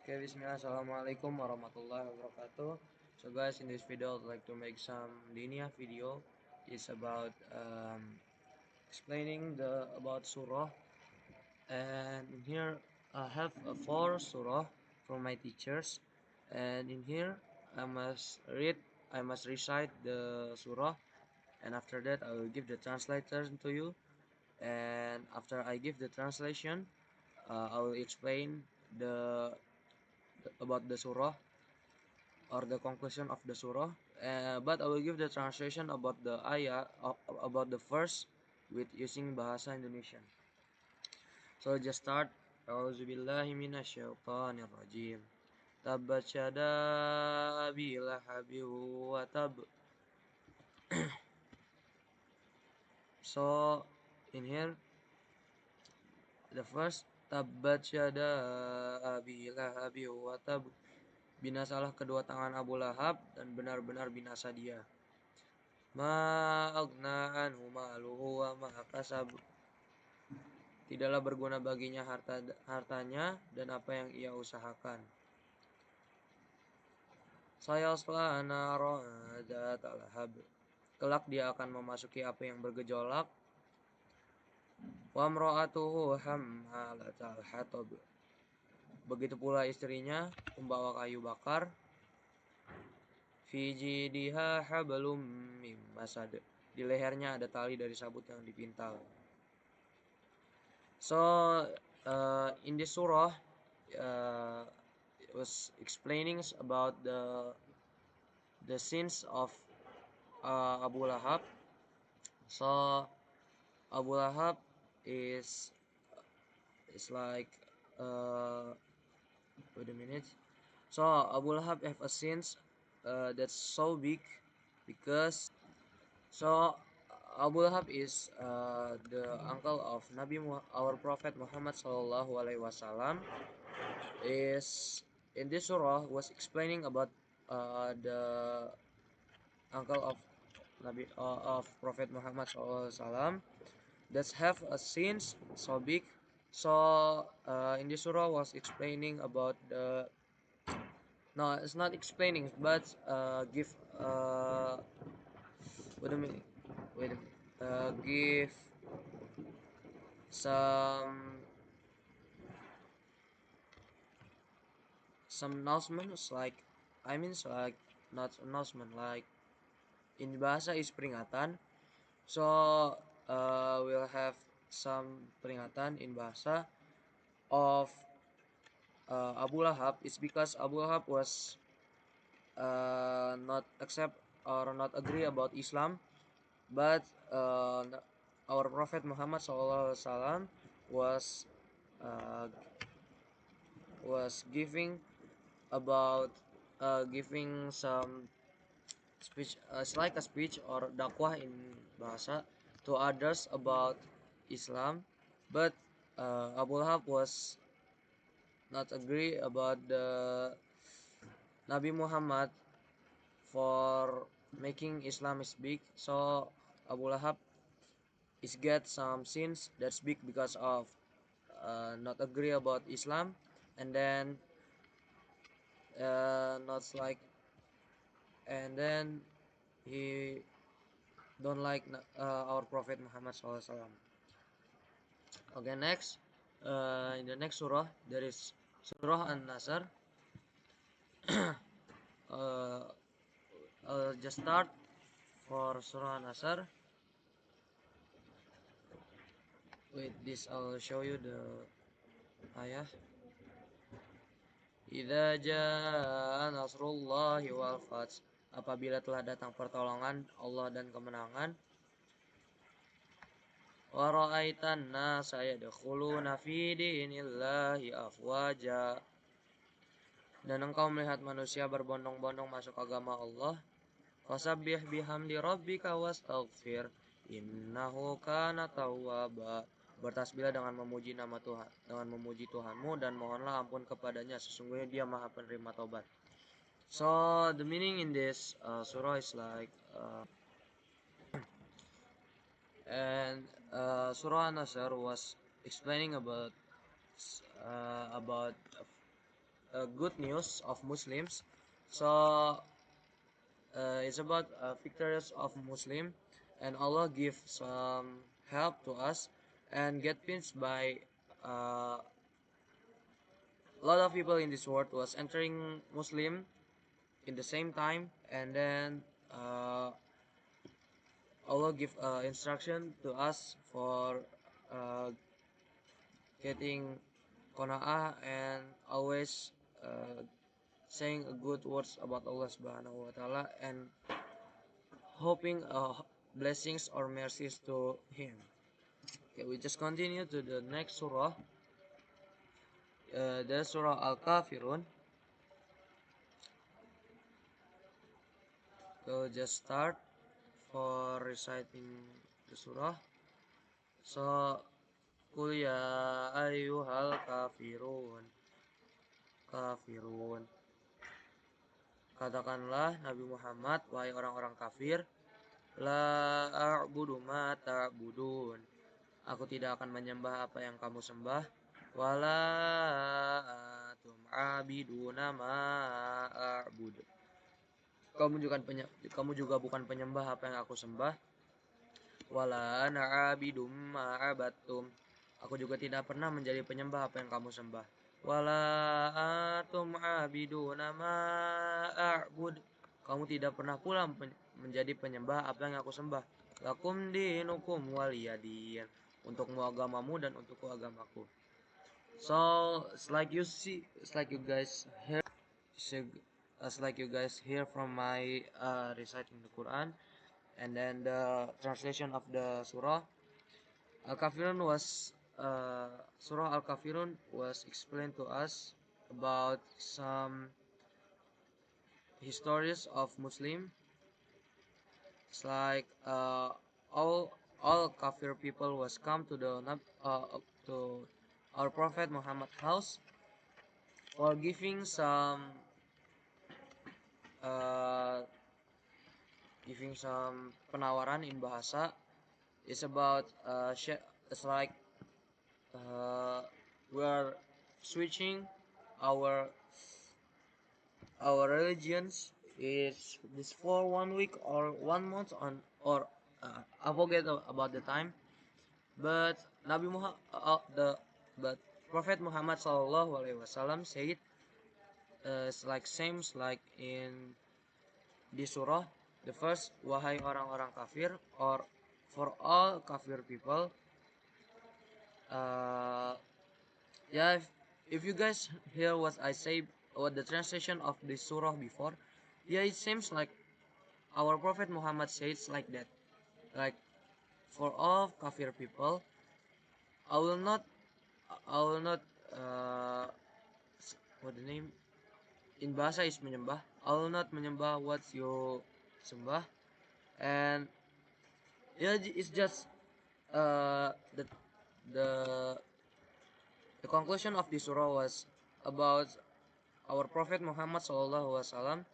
Okay, bismillah, assalamualaikum warahmatullahi wabarakatuh. So guys, in this video I'd like to make some linear video. It's about explaining the about surah, and in here I have four surah from my teachers, and in here I must recite the surah, and after that I will give the translation to you, and after I give the translation, I will explain the about the surah or the conclusion of the surah. But I will give the translation about the ayah, about the verse with using bahasa Indonesian. So just start. Auzubillahi minasyaitonir rajim. Tabbat yada abi lahabin wa tab. So in here the first tabbat yada abi lahabin wa tab. Binasalah kedua tangan Abu Lahab dan benar-benar binasa dia. Ma agna anhu maluhu wa ma kasab. Tidaklah berguna baginya hartanya dan apa yang ia usahakan. Sayasla naran dzatal lahab. Kelak dia akan memasuki api yang bergejolak. Wa imra'atuhu hammalatal hatab. Begitu pula istrinya membawa kayu bakar. Fi jidiha hablum mim masad. Di lehernya ada tali dari sabut yang dipintal. So in this surah, it was explaining about the sins of Abu Lahab. So Abu Lahab is like wait a minute. So Abu Lahab have a sins that's so big because so Abu Lahab is the uncle of our Prophet Muhammad Sallallahu Alaihi Wasallam. Is in this surah was explaining about the uncle of of Prophet Muhammad SAW that have a sins so big. So in this surah was explaining about the no, it's not explaining, but give wait a minute, wait a minute, give some announcements like like not announcement like in bahasa is peringatan. So we'll have some peringatan in bahasa of Abu Lahab. It's because Abu Lahab was not accept or not agree about Islam, but our Prophet Muhammad SAW was uh, giving about giving some speech, it's like a speech or dakwah in bahasa to others about Islam, but Abu Lahab was not agree about the Nabi Muhammad for making Islam is big. So Abu Lahab is get some sins that's big because of not agree about Islam, and then not like, and then he don't like our Prophet Muhammad SAW. Okay, next in the next surah there is Surah An-Nasr. uh, just start for Surah An-Nasr. With this I'll show you the ayah. Idza jaa nasrullahi wal fath. Apabila telah datang pertolongan Allah dan kemenangan. Wa ra'aitan nasa yadkhuluna fi dinillahi afwaja. Dan engkau melihat manusia berbondong-bondong masuk agama Allah. Fasabbih bihamdi rabbika wastaghfir innahu kana tawwaba. Bertasbihlah dengan memuji nama Tuhan, dengan memuji Tuhanmu dan mohonlah ampun kepadanya, sesungguhnya Dia Maha penerima taubat. So the meaning in this surah is like and Surah An-Nasr was explaining about good news of Muslims. So it's about victories of Muslim, and Allah give some help to us and get pinched by uh, a lot of people in this world was entering Muslim in the same time, and then Allah give instruction to us for uh, getting qanaah and always uh, saying good words about Allah Subhanahu wa Taala and hoping blessings or mercies to Him. Okay, we just continue to the next surah. The surah Al-Kafirun. So just start for reciting the surah. So Qul ya ayyuhal kafirun. Katakanlah Nabi Muhammad, wahai orang-orang kafir, la a'budu ma ta'budun. Aku tidak akan menyembah apa yang kamu sembah. Wala atum abiduna ma a'bud. Kamu juga bukan penyembah apa yang aku sembah. Wala ana abidum ma abattum. Aku juga tidak pernah menjadi penyembah apa yang kamu sembah. Wala atum abiduna ma a'bud. Kamu tidak pernah pula menjadi penyembah apa yang aku sembah. Lakum dinukum waliyadin. Untukmu agamamu dan untukku agamaku. So it's like you guys hear, it's like you guys hear from my reciting the Quran, and then the translation of the surah. Al-Kafirun was Surah Al-Kafirun was explained to us about some histories of Muslim. It's like all kafir people was come to to our Prophet Muhammad house for uh, giving some penawaran in bahasa. It's about it's like we are switching our religions is this for 1 week or 1 month on or I forget about the time, but Nabi Muhammad the but Prophet Muhammad Sallallahu Alaihi Wasallam said it's like same like in the surah the first, wahai orang-orang kafir, or for all kafir people. Yeah, if you guys hear what I say, what the translation of the surah before, yeah, it seems like our Prophet Muhammad says like that, like for all kafir people, I will not, I will not, what the name in bahasa is menyembah. I will not menyembah what you sembah, and yeah, it's just the the the conclusion of the surah was about our Prophet Muhammad Sallallahu Alaihi Wasallam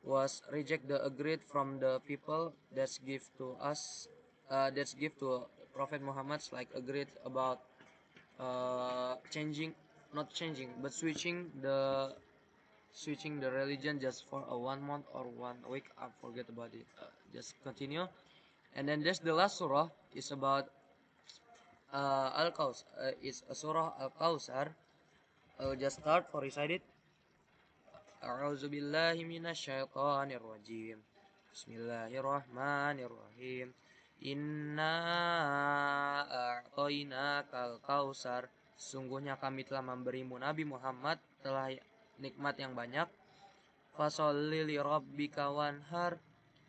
was reject the agreed from the people that's give to us, that's give to Prophet Muhammad's like agreed about changing, not changing, but switching the religion just for a 1 month or 1 week. I forget about it. Just continue, and then there's the last surah is about Al-Kausar. It's a surah Al-Kausar. I'll just start for recite it. A'udzu billahi minasyaitonir rajim. Bismillahirrahmanirrahim. Inna a'tainakal kausar. Sungguhnya kami telah memberimu Nabi Muhammad telah nikmat yang banyak. Fasholli li rabbika wanhar.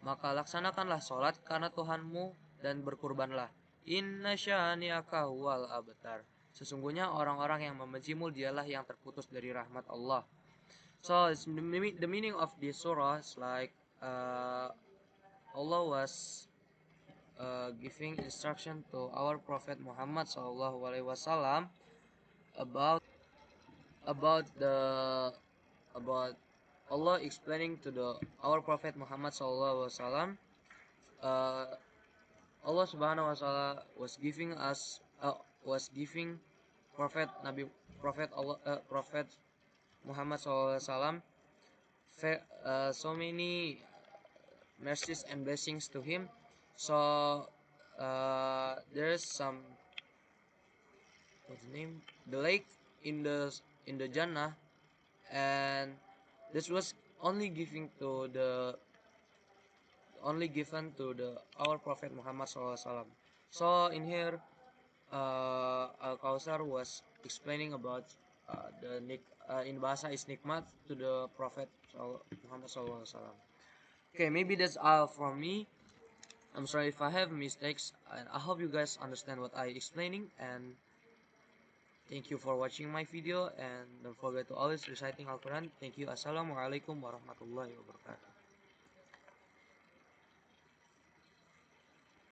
Maka laksanakanlah sholat karena Tuhanmu dan berkurbanlah. Inna syani'aka huwal abtar. Sesungguhnya orang-orang yang membencimu dialah yang terputus dari rahmat Allah. So it's the meaning of this surah is like Allah was giving instruction to our Prophet Muhammad Sallallahu Alaihi Wasallam about the about Allah explaining to the our Prophet Muhammad Sallallahu Alaihi Wasallam. Uh, Allah Subhanahu Wa Taala was giving Prophet Allah Prophet Muhammad SAW, so many mercies and blessings to him. So there's some, what's the name, the lake in the Jannah, and this was only giving to the only given to the our Prophet Muhammad SAW. So in here, Al Kausar was explaining about in bahasa is nikmat to the Prophet Muhammad SAW. Okay, maybe that's all from me. I'm sorry if I have mistakes, and I hope you guys understand what I explaining. And thank you for watching my video. And don't forget to always reciting Al Quran. Thank you. Assalamualaikum warahmatullahi wabarakatuh.